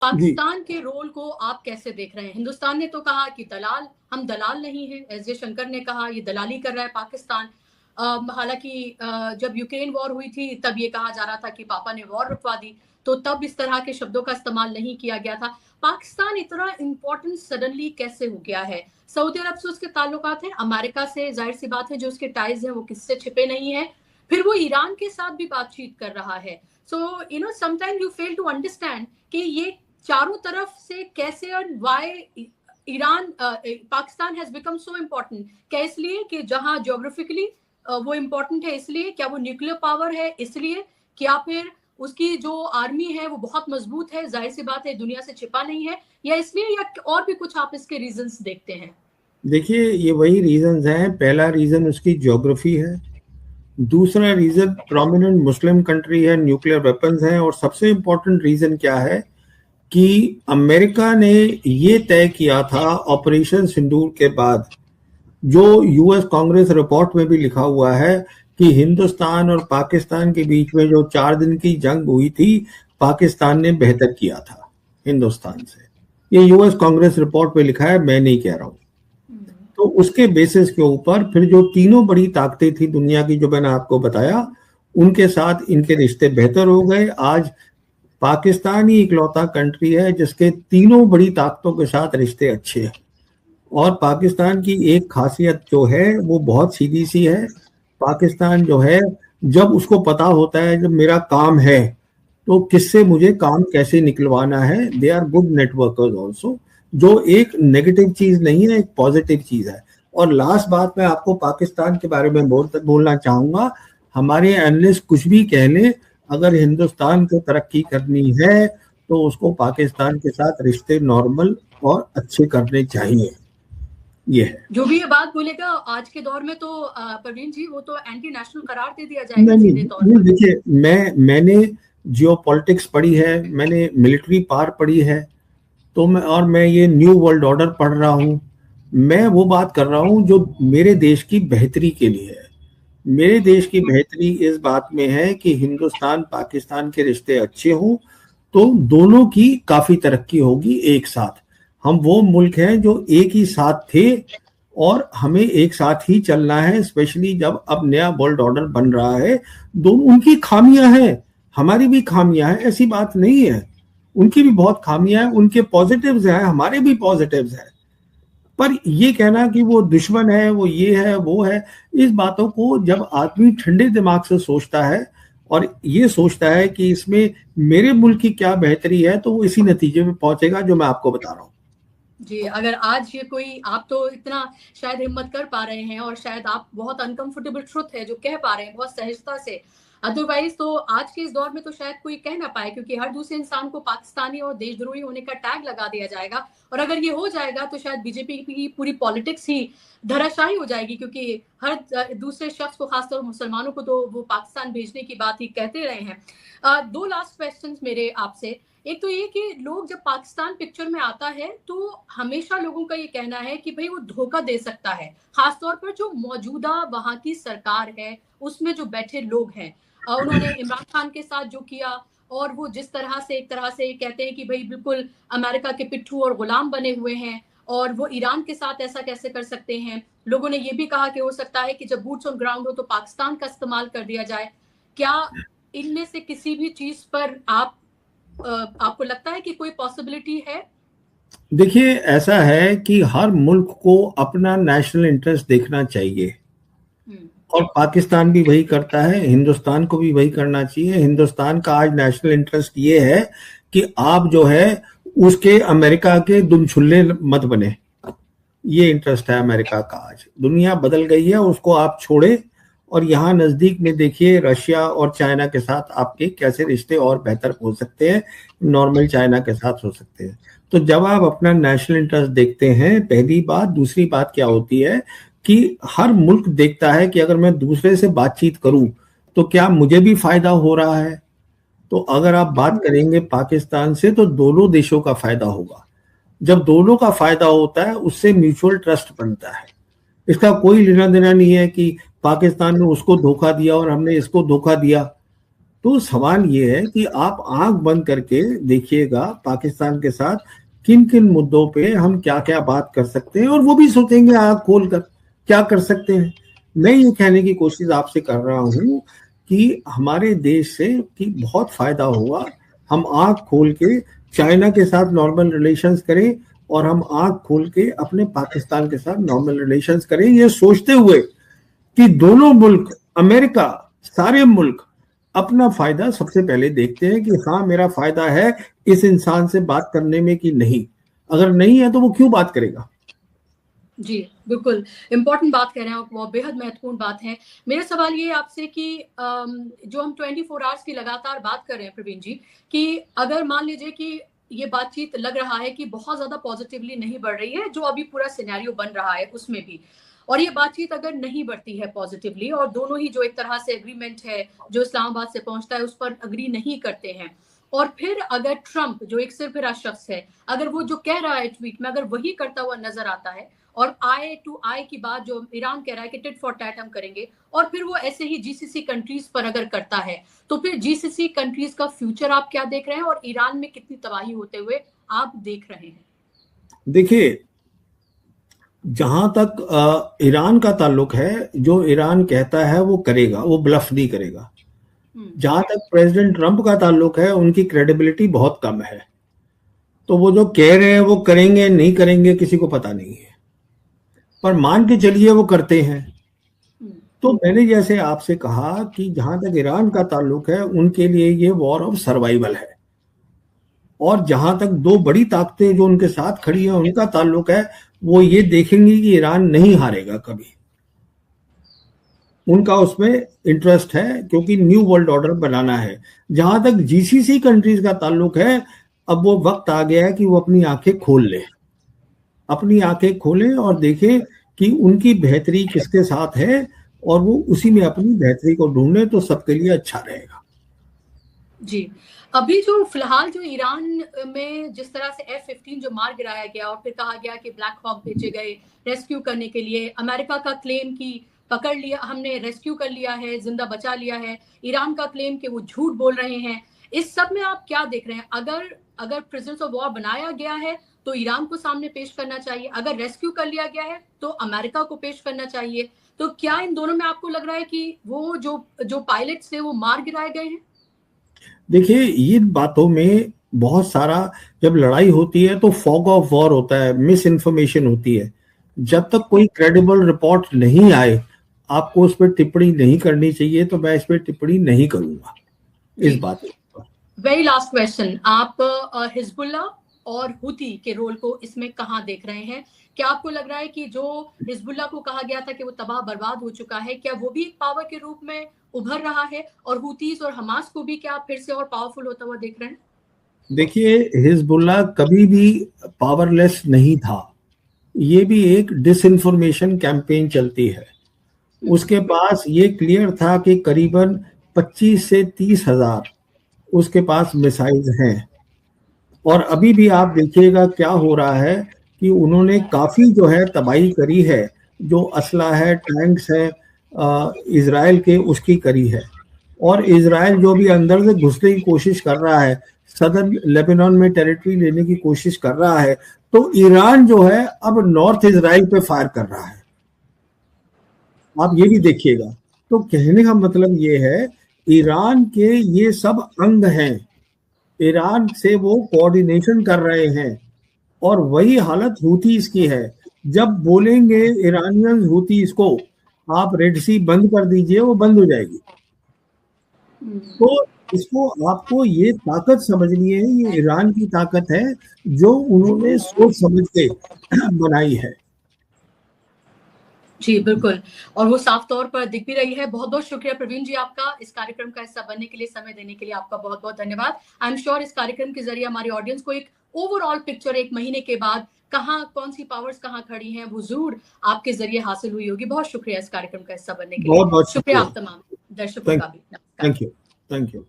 जी पाकिस्तान के रोल को आप कैसे देख रहे हैं? हिंदुस्तान ने तो कहा कि हम दलाल नहीं हैं, एस जयशंकर ने कहा ये दलाली कर रहा है पाकिस्तान। हालांकि जब यूक्रेन वॉर हुई थी तब ये कहा जा रहा था कि पापा ने वॉर रुकवा दी, तो तब इस तरह के शब्दों का इस्तेमाल नहीं किया गया था। पाकिस्तान इतना इम्पोर्टेंट सडनली कैसे हो गया है? सऊदी अरब से उसके ताल्लुकात हैं, अमेरिका से जाहिर सी बात है जो उसके टाइज हैं वो किससे छिपे नहीं है, फिर वो ईरान के साथ भी बातचीत कर रहा है। So sometime you fail to understand कि ये चारों तरफ से कैसे और why Iran Pakistan has become so important. क्या इसलिए कि जहां ज्योग्राफिकली वो इम्पोर्टेंट है इसलिए, क्या वो न्यूक्लियर पावर है इसलिए, क्या फिर उसकी जो आर्मी है वो बहुत मजबूत है, जाहिर सी बात है दुनिया से छिपा नहीं है, या इसलिए, या और भी कुछ आप इसके रीजंस देखते हैं? देखिए, ये वही रीजंस हैं। पहला रीजन उसकी ज्योग्राफी है, दूसरा रीजन प्रोमिनेंट मुस्लिम कंट्री है, न्यूक्लियर वेपन्स हैं, और सबसे इम्पोर्टेंट रीजन क्या है कि अमेरिका ने ये तय किया था ऑपरेशन सिंदूर के बाद, जो यूएस कांग्रेस रिपोर्ट में भी लिखा हुआ है कि हिंदुस्तान और पाकिस्तान के बीच में जो 4 दिन की जंग हुई थी, पाकिस्तान ने बेहतर किया था हिंदुस्तान से। ये यूएस कांग्रेस रिपोर्ट में लिखा है, मैं नहीं कह रहा हूं। तो उसके बेसिस के ऊपर फिर जो तीनों बड़ी ताकतें थी दुनिया की, जो मैंने आपको बताया, उनके साथ इनके रिश्ते बेहतर हो गए। आज पाकिस्तान ही इकलौता कंट्री है जिसके तीनों बड़ी ताकतों के साथ रिश्ते अच्छे हैं। और पाकिस्तान की एक खासियत जो है वो बहुत सीधी सी है। पाकिस्तान जो है, जब उसको पता होता है जब मेरा काम है तो किससे मुझे काम कैसे निकलवाना है, they are good networkers also, जो एक नेगेटिव चीज नहीं है, एक पॉजिटिव चीज है। और लास्ट बात मैं आपको पाकिस्तान के बारे में बोलना चाहूंगा, हमारे एनालिस्ट कुछ भी कह लें, अगर हिंदुस्तान को तरक्की करनी है तो उसको पाकिस्तान के साथ रिश्ते नॉर्मल और अच्छे करने चाहिए। ये है, जो भी ये बात बोलेगा आज के दौर में तो प्रवीण जी, वो तो एंटी नेशनल करार दे दिया जाएगा सीधे तौर पर। देखिए, मैंने जियोपॉलिटिक्स पढ़ी है, मैंने मिलिट्री पावर पढ़ी है, तो मैं ये न्यू वर्ल्ड ऑर्डर पढ़ रहा हूँ। मैं वो बात कर रहा हूँ जो मेरे देश की बेहतरी के लिए है। मेरे देश की बेहतरी इस बात में है कि हिंदुस्तान पाकिस्तान के रिश्ते अच्छे हों तो दोनों की काफी तरक्की होगी एक साथ। हम वो मुल्क हैं जो एक ही साथ थे और हमें एक साथ ही चलना है, स्पेशली जब अब नया वर्ल्ड ऑर्डर बन रहा है। दोनों, उनकी खामियां हैं, हमारी भी खामियां हैं, ऐसी बात नहीं है। उनकी भी बहुत खामियां हैं, उनके पॉजिटिव्स हैं, हमारे भी पॉजिटिव्स हैं। पर ये कहना कि वो दुश्मन है, वो ये है, वो है, इस बातों को जब आदमी ठंडे दिमाग से सोचता है और ये सोचता है कि इसमें मेरे मुल्क की क्या बेहतरी है, तो वो इसी नतीजे में पहुंचेगा जो मैं आपको बता रहा हूँ। जी, अगर आज ये कोई, आप तो इतना शायद हिम्मत कर पा रहे हैं और शायद आप बहुत अनकंफर्टेबल ट्रुथ है जो कह पा रहे हैं बहुत सहजता से, अदरवाइज तो आज के इस दौर में तो शायद कोई कह ना पाए, क्योंकि हर दूसरे इंसान को पाकिस्तानी और देशद्रोही होने का टैग लगा दिया जाएगा। और अगर ये हो जाएगा तो शायद बीजेपी की पूरी पॉलिटिक्स ही धराशायी हो जाएगी, क्योंकि हर दूसरे शख्स को, खासतौर मुसलमानों को, तो वो पाकिस्तान भेजने की बात ही कहते रहे हैं। 2 लास्ट क्वेश्चंस मेरे आपसे। एक तो ये कि लोग जब पाकिस्तान पिक्चर में आता है तो हमेशा लोगों का ये कहना है कि भाई वो धोखा दे सकता है, खासतौर पर जो मौजूदा वहां की सरकार है उसमें जो बैठे लोग हैं। उन्होंने इमरान खान के साथ जो किया, और वो जिस तरह से एक तरह से कहते हैं कि भाई बिल्कुल अमेरिका के पिट्ठू और गुलाम बने हुए हैं, और वो ईरान के साथ ऐसा कैसे कर सकते हैं। लोगों ने ये भी कहा कि हो सकता है कि जब बूट्स ऑन ग्राउंड हो तो पाकिस्तान का इस्तेमाल कर दिया जाए। क्या इनमें से किसी भी चीज पर आपको लगता है कि कोई पॉसिबिलिटी है? देखिए, ऐसा है कि हर मुल्क को अपना नेशनल इंटरेस्ट देखना चाहिए, और पाकिस्तान भी वही करता है, हिंदुस्तान को भी वही करना चाहिए। हिंदुस्तान का आज नेशनल इंटरेस्ट ये है कि आप जो है उसके अमेरिका के दुमछुल्ले मत बने। ये इंटरेस्ट है अमेरिका का। आज दुनिया बदल गई है, उसको आप छोड़े, और यहाँ नजदीक में देखिए रशिया और चाइना के साथ आपके कैसे रिश्ते और बेहतर हो सकते हैं, नॉर्मल चाइना के साथ हो सकते हैं। तो जब आप अपना नेशनल इंटरेस्ट देखते हैं, पहली बात। दूसरी बात क्या होती है कि हर मुल्क देखता है कि अगर मैं दूसरे से बातचीत करूं तो क्या मुझे भी फायदा हो रहा है। तो अगर आप बात करेंगे पाकिस्तान से तो दोनों देशों का फायदा होगा। जब दोनों का फायदा होता है उससे म्यूचुअल ट्रस्ट बनता है। इसका कोई लेना देना नहीं है कि पाकिस्तान ने उसको धोखा दिया और हमने इसको धोखा दिया। तो सवाल ये है कि आप आंख बंद करके देखिएगा पाकिस्तान के साथ किन किन मुद्दों पे हम क्या क्या बात कर सकते हैं, और वो भी सोचेंगे आंख खोल कर क्या कर सकते हैं। मैं ये कहने की कोशिश आपसे कर रहा हूं कि हमारे देश से कि बहुत फायदा हुआ, हम आंख खोल के चाइना के साथ नॉर्मल रिलेशंस करें, और हम आंख खोल के अपने पाकिस्तान के साथ नॉर्मल रिलेशंस करें, ये सोचते हुए कि दोनों मुल्क, अमेरिका, सारे मुल्क अपना फायदा सबसे पहले देखते हैं कि हाँ मेरा फायदा है इस इंसान से बात करने में कि नहीं। अगर नहीं है तो वो क्यों बात करेगा। जी बिल्कुल इम्पोर्टेंट बात कह रहे हैं, वो बेहद महत्वपूर्ण बात है। मेरा सवाल ये आपसे कि जो हम 24 आवर्स की लगातार बात कर रहे हैं प्रवीण जी, कि अगर मान लीजिए कि ये बातचीत लग रहा है कि बहुत ज्यादा पॉजिटिवली नहीं बढ़ रही है, जो अभी पूरा सिनेरियो बन रहा है उसमें भी, और ये बातचीत अगर नहीं बढ़ती है पॉजिटिवली, और दोनों ही जो एक तरह से एग्रीमेंट है जो इस्लामाबाद से पहुंचता है उस पर अग्री नहीं करते हैं, और फिर अगर ट्रंप जो एक सिरफिरा शख्स है, अगर वो जो कह रहा है ट्वीट में अगर वही करता हुआ नजर आता है, और आई टू आई की बात जो ईरान कह रहा है कि टिट फॉर टैट हम करेंगे, और फिर वो ऐसे ही जीसीसी कंट्रीज पर अगर करता है, तो फिर जीसीसी कंट्रीज का फ्यूचर आप क्या देख रहे हैं, और ईरान में कितनी तबाही होते हुए आप देख रहे हैं? देखिए, जहां तक ईरान का ताल्लुक है, जो ईरान कहता है वो करेगा, वो ब्लफ नहीं करेगा। जहां तक प्रेसिडेंट ट्रंप का ताल्लुक है, उनकी क्रेडिबिलिटी बहुत कम है, तो वो जो कह रहे हैं वो करेंगे नहीं करेंगे किसी को पता नहीं है, पर मान के चलिए वो करते हैं। तो मैंने जैसे आपसे कहा कि जहां तक ईरान का ताल्लुक है, उनके लिए ये वॉर ऑफ सर्वाइवल है, और जहां तक दो बड़ी ताकतें जो उनके साथ खड़ी हैं उनका ताल्लुक है, वो ये देखेंगे कि ईरान नहीं हारेगा कभी। उनका उसमें इंटरेस्ट है, क्योंकि न्यू वर्ल्ड ऑर्डर बनाना है। जहां तक जीसीसी कंट्रीज का ताल्लुक है, अब वो वक्त आ गया है कि वो अपनी आंखें खोल लें, अपनी आंखें खोलें और देखें कि उनकी बेहतरी किसके साथ है, और वो उसी में अपनी बेहतरी को ढूंढे, तो सबके लिए अच्छा रहेगा। जी, अभी जो फिलहाल जो ईरान में जिस तरह से F-15 जो मार गिराया गया, और फिर कहा गया कि ब्लैक हॉक भेजे गए रेस्क्यू करने के लिए, अमेरिका का क्लेम कि पकड़ लिया, हमने रेस्क्यू कर लिया है, जिंदा बचा लिया है, ईरान का क्लेम कि वो झूठ बोल रहे हैं, इस सब में आप क्या देख रहे हैं? अगर प्रिजनर्स ऑफ वॉर बनाया गया है तो ईरान को सामने पेश करना चाहिए, अगर रेस्क्यू कर लिया गया है तो अमेरिका को पेश करना चाहिए, तो क्या इन दोनों में आपको लग रहा है कि वो जो पायलट्स थे वो मार गिराए गए हैं? देखिए, ये बातों में बहुत सारा, जब लड़ाई होती है तो फॉग ऑफ वॉर होता है, मिस इन्फॉर्मेशन होती है। जब तक कोई क्रेडिबल रिपोर्ट नहीं आए, आपको उस पर टिप्पणी नहीं करनी चाहिए, तो मैं इस पर टिप्पणी नहीं करूंगा इस बात पर। वेरी लास्ट क्वेश्चन, आप हिजबुल्ला और हुती के रोल को इसमें कहाँ देख रहे हैं? क्या आपको लग रहा है कि जो हिजबुल्ला को कहा गया था कि वो तबाह बर्बाद हो चुका है, क्या वो भी एक पावर के रूप में उभर रहा है, और हुतीज और हमास को भी क्या फिर से और पावरफुल होता हुआ देख रहे हैं? देखिए, हिजबुल्ला कभी भी पावरलेस नहीं था, ये भी एक डिसइंफॉर्मेशन कैंपेन चलती है। उसके पास ये क्लियर था कि करीबन 25 से 30 हजार उसके पास मिसाइल्स हैं, और अभी भी आप देखिएगा क्या हो रहा है कि उन्होंने काफी जो है तबाही करी है, जो असला है, टैंक्स है इजराइल के, उसकी करी है। और इजराइल जो भी अंदर से घुसने की कोशिश कर रहा है, सदर्न लेबनान में टेरिटरी लेने की कोशिश कर रहा है, तो ईरान जो है अब नॉर्थ इजराइल पे फायर कर रहा है, आप ये भी देखिएगा। तो कहने का मतलब ये है, ईरान के ये सब अंग हैं, ईरान से वो कोऑर्डिनेशन कर रहे हैं, और वही हालत हूथीज की है। जब बोलेंगे ईरानियंस हूथीज को आप रेड सी बंद कर दीजिए, वो बंद हो जाएगी। तो इसको आपको ये ताकत समझनी है, ये ईरान की ताकत है जो उन्होंने सोच समझ के बनाई है। जी बिल्कुल, और वो साफ तौर पर दिख भी रही है। बहुत बहुत शुक्रिया प्रवीण जी आपका, इस कार्यक्रम का हिस्सा बनने के लिए, समय देने के लिए आपका बहुत बहुत धन्यवाद। आई एम श्योर इस कार्यक्रम के जरिए हमारी ऑडियंस को एक ओवरऑल पिक्चर एक महीने के बाद कहाँ कौन सी पावर्स कहाँ खड़ी हैं वो जरूर आपके जरिए हासिल हुई होगी। बहुत शुक्रिया इस कार्यक्रम का हिस्सा बनने के लिए। बहुत शुक्रिया आप तमाम दर्शकों का भी। Thank you.